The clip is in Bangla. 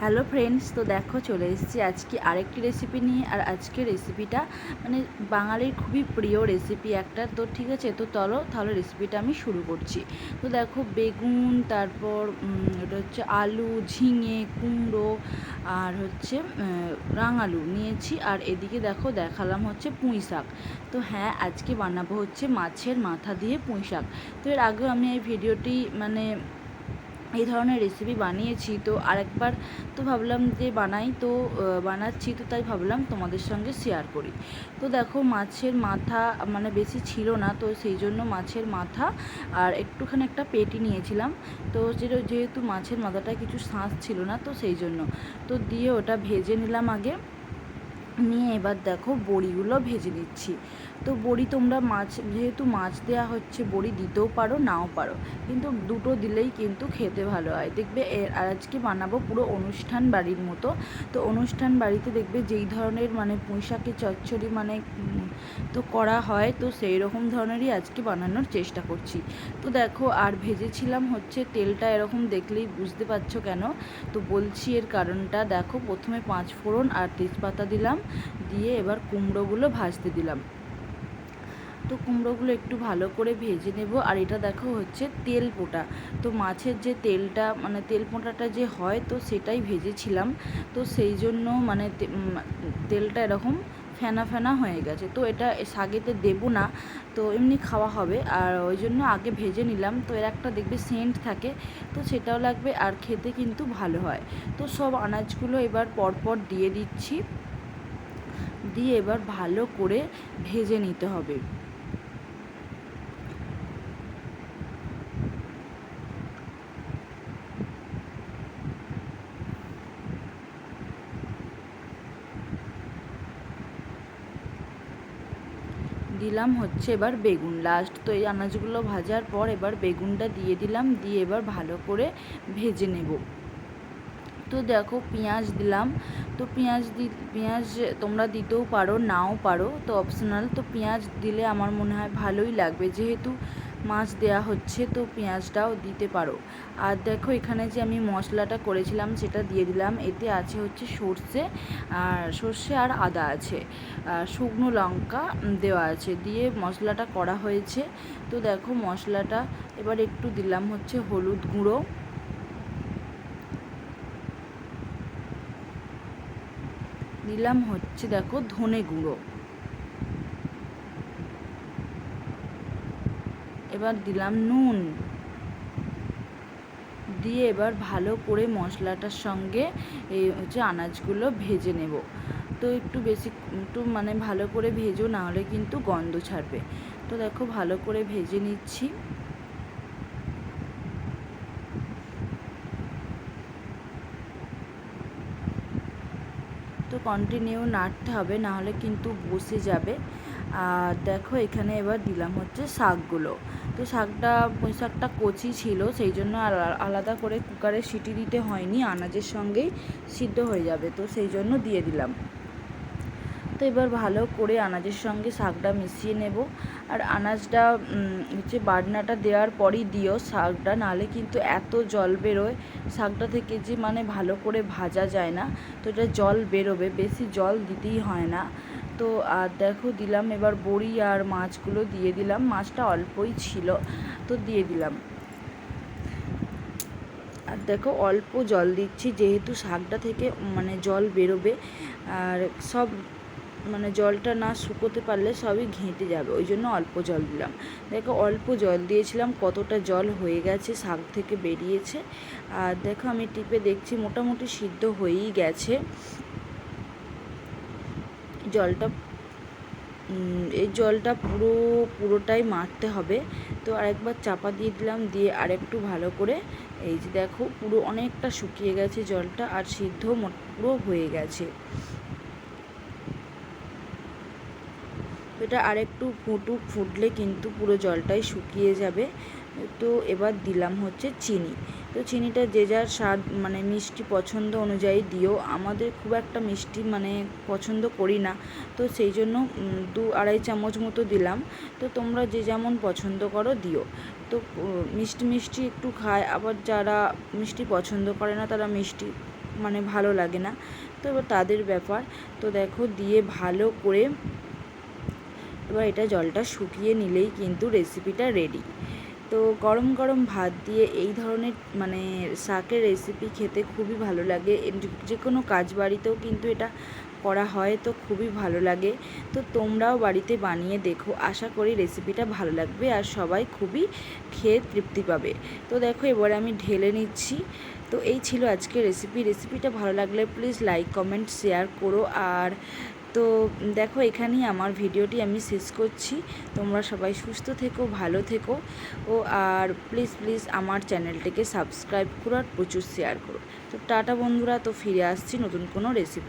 হ্যালো ফ্রেন্ডস, তো দেখো চলে এসেছি আজকে আরেকটি রেসিপি নিয়ে। আর আজকের রেসিপিটা মানে বাঙালির খুবই প্রিয় রেসিপি একটা। তো ঠিক আছে, তো চলো তাহলে রেসিপিটা আমি শুরু করছি। তো দেখো বেগুন, তারপর এটা হচ্ছে আলু, ঝিঙে, কুমড়ো, আর হচ্ছে রাঙালু নিয়েছি। আর এদিকে দেখো দেখালাম হচ্ছে পুঁই শাক। তো হ্যাঁ, আজকে বানাবো হচ্ছে মাছের মাথা দিয়ে পুঁই শাক। তো এর আগেও আমি এই ভিডিওটি এই ধরনের রেসিপি বানিয়েছি, তো আরেকবার তো ভাবলাম যে বানাচ্ছি, তো তাই ভাবলাম তোমাদের সঙ্গে শেয়ার করি। তো দেখো মাছের মাথা মানে বেশি ছিল না, তো সেই জন্য মাছের মাথা আর একটুখানি একটা পেটি নিয়েছিলাম। তো যেহেতু মাছের মাথাটা কিছু শাঁস ছিল না, তো সেই জন্য তো দিয়ে ওটা ভেজে নিলাম আগে। নিয়ে এবার দেখো বড়িগুলো ভেজে নিচ্ছি। তো বড়ি তোমরা যেহেতু মাছ দেওয়া হচ্ছে, বড়ি দিতেও পারো নাও পারো, কিন্তু দুটো দিলেই কিন্তু খেতে ভালো হয়। দেখবে আজকে বানাবো পুরো অনুষ্ঠান বাড়ির মতো। তো অনুষ্ঠান বাড়িতে দেখবে যেই ধরনের মানে পুঁই শাকের চচ্চড়ি তো করা হয়, তো সেই রকম ধরনেরই আজকে বানানোর চেষ্টা করছি। তো দেখো আর ভেজেছিলাম হচ্ছে তেলটা এরকম দেখলেই বুঝতে পারছো কেন। তো বলছি এর কারণটা, দেখো প্রথমে 5 ফোড়ন আর তেজপাতা দিলাম, দিয়ে এবার কুমড়োগুলো ভাজতে দিলাম। তো কুমড়োগুলো একটু ভালো করে ভেজে নেব। আর এটা দেখো হচ্ছে তেল পোঁটা। তো মাছের যে তেলটা মানে তেল পোঁটাটা যে হয়, তো সেটাই ভেজেছিলাম। তো সেই জন্য মানে তেলটা এরকম ফেনা ফেনা হয়ে গেছে। তো এটা শাকেতে দেবো না, তো এমনি খাওয়া হবে, আর ওই জন্য আগে ভেজে নিলাম। তো এর একটা দেখবে সেন্ট থাকে, তো সেটাও লাগবে, আর খেতে কিন্তু ভালো হয়। তো সব আনাজগুলো এবার পরপর দিয়ে দিচ্ছি, দিয়ে এবার ভালো করে ভেজে নিতে হবে। দিলাম হচ্ছে এবার বেগুন লাস্ট। তো এই আনাজগুলো ভাজার পর এবার বেগুনটা দিয়ে দিলাম, দিয়ে এবার ভালো করে ভেজে নেব। তো দেখো পেঁয়াজ দিলাম। তো পেঁয়াজ তোমরা দিতেও পারো নাও পারো, তো অপশনাল। তো পেঁয়াজ দিলে আমার মনে হয় ভালোই লাগবে, যেহেতু মাছ দেয়া হচ্ছে, তো পেঁয়াজটাও দিতে পারো। আর দেখো এখানে যে আমি মশলাটা করেছিলাম সেটা দিয়ে দিলাম। এতে আছে হচ্ছে সর্ষে আর আদা আছে, আর শুকনো লঙ্কা দেওয়া আছে, দিয়ে মশলাটা করা হয়েছে। তো দেখো মশলাটা এবার একটু দিলাম হচ্ছে হলুদ গুঁড়ো, দিলাম হচ্ছে দেখো ধনে গুঁড়ো, এবার দিলাম নুন, দিয়ে এবার ভালো করে মশলাটার সঙ্গে এই হচ্ছে আনাজগুলো ভেজে নেব। তো একটু মানে ভালো করে ভেজো, না হলে কিন্তু গন্ধ ছাড়বে। তো দেখো ভালো করে ভেজে নিচ্ছি। তো কন্টিনিউ নাড়তে হবে, না হলে কিন্তু বসে যাবে। আর দেখো এখানে এবার দিলাম হচ্ছে শাকগুলো। তো পুঁই শাকটা কচি ছিল, সেই জন্য আলাদা করে কুকারে সিটি দিতে হয়নি, আনাজের সঙ্গেই সিদ্ধ হয়ে যাবে, তো সেই জন্য দিয়ে দিলাম। তো এবার ভালো করে আনাজের সঙ্গে শাকটা মিশিয়ে নেব। আর আনাজটা হচ্ছে বাটনাটা দেওয়ার পরই দিও শাকটা, নাহলে কিন্তু এত জল বেরোয় শাকটা থেকে, যে মানে ভালো করে ভাজা যায় না। তো এটা জল বেরোবে, বেশি জল দিতেই হয় না। তো আর দেখো দিলাম এবার বড়ি আর মাছগুলো দিয়ে দিলাম। মাছটা অল্পই ছিল, তো দিয়ে দিলাম। আর দেখো অল্প জল দিচ্ছি, যেহেতু শাকটা থেকে মানে জল বেরোবে, আর সব মানে জলটা না শুকোতে পারলে সবই ঘেঁটে যাবে, ওই জন্য অল্প জল দিলাম। দেখো অল্প জল দিয়েছিলাম, কতটা জল হয়ে গেছে শাক থেকে বেরিয়েছে। আর দেখো আমি টিপে দেখছি মোটামুটি সিদ্ধ হয়েই গেছে জলটা। এই জলটা পুরোটাই মারতে হবে। তো আরেকবার চাপা দিয়ে দিলাম, দিয়ে আরেকটু ভালো করে এই যে দেখো পুরো অনেকটা শুকিয়ে গেছে জলটা, আর সিদ্ধ পুরো হয়ে গেছে। এটা আরেকটু ফুটলে কিন্তু পুরো জলটাই শুকিয়ে যাবে। তো এবার দিলাম হচ্ছে চিনি। তো চিনিটা যে যার স্বাদ মানে মিষ্টি পছন্দ অনুযায়ী দিও। আমাদের খুব একটা মিষ্টি মানে পছন্দ করি না, তো সেই জন্য 2-2.5 চামচ মতো দিলাম। তো তোমরা যে যেমন পছন্দ করো দিও। তো মিষ্টি একটু খায়, আবার যারা মিষ্টি পছন্দ করে না তারা মিষ্টি মানে ভালো লাগে না, তো এবার তাদের ব্যাপার। তো দেখো দিয়ে ভালো করে এবার এটা জলটা শুকিয়ে নিলেই কিন্তু রেসিপিটা রেডি। তো গরম গরম ভাত দিয়ে এই ধরনের মানে শাকের রেসিপি খেতে খুবই ভালো লাগে। যে কোনো কাজ বাড়িতেও কিন্তু এটা করা হয়, তো খুবই ভালো লাগে। তো তোমরাও বাড়িতে বানিয়ে দেখো, আশা করি রেসিপিটা ভালো লাগবে আর সবাই খুবই খেয়ে তৃপ্তি পাবে। তো দেখো এবার আমি ঢেলে নিচ্ছি। তো এই ছিল আজকের রেসিপিটা ভালো লাগলে প্লিজ লাইক কমেন্ট শেয়ার করো। আর তো দেখো এখানেই আমার ভিডিওটি আমি শেষ করছি। তোমরা সবাই সুস্থ থেকো, ভালো থেকো আর প্লিজ আমার চ্যানেলটিকে সাবস্ক্রাইব করো আর প্রচুর শেয়ার করো। তো টাটা বন্ধুরা, তো ফিরে আসছি নতুন কোনো রেসিপি।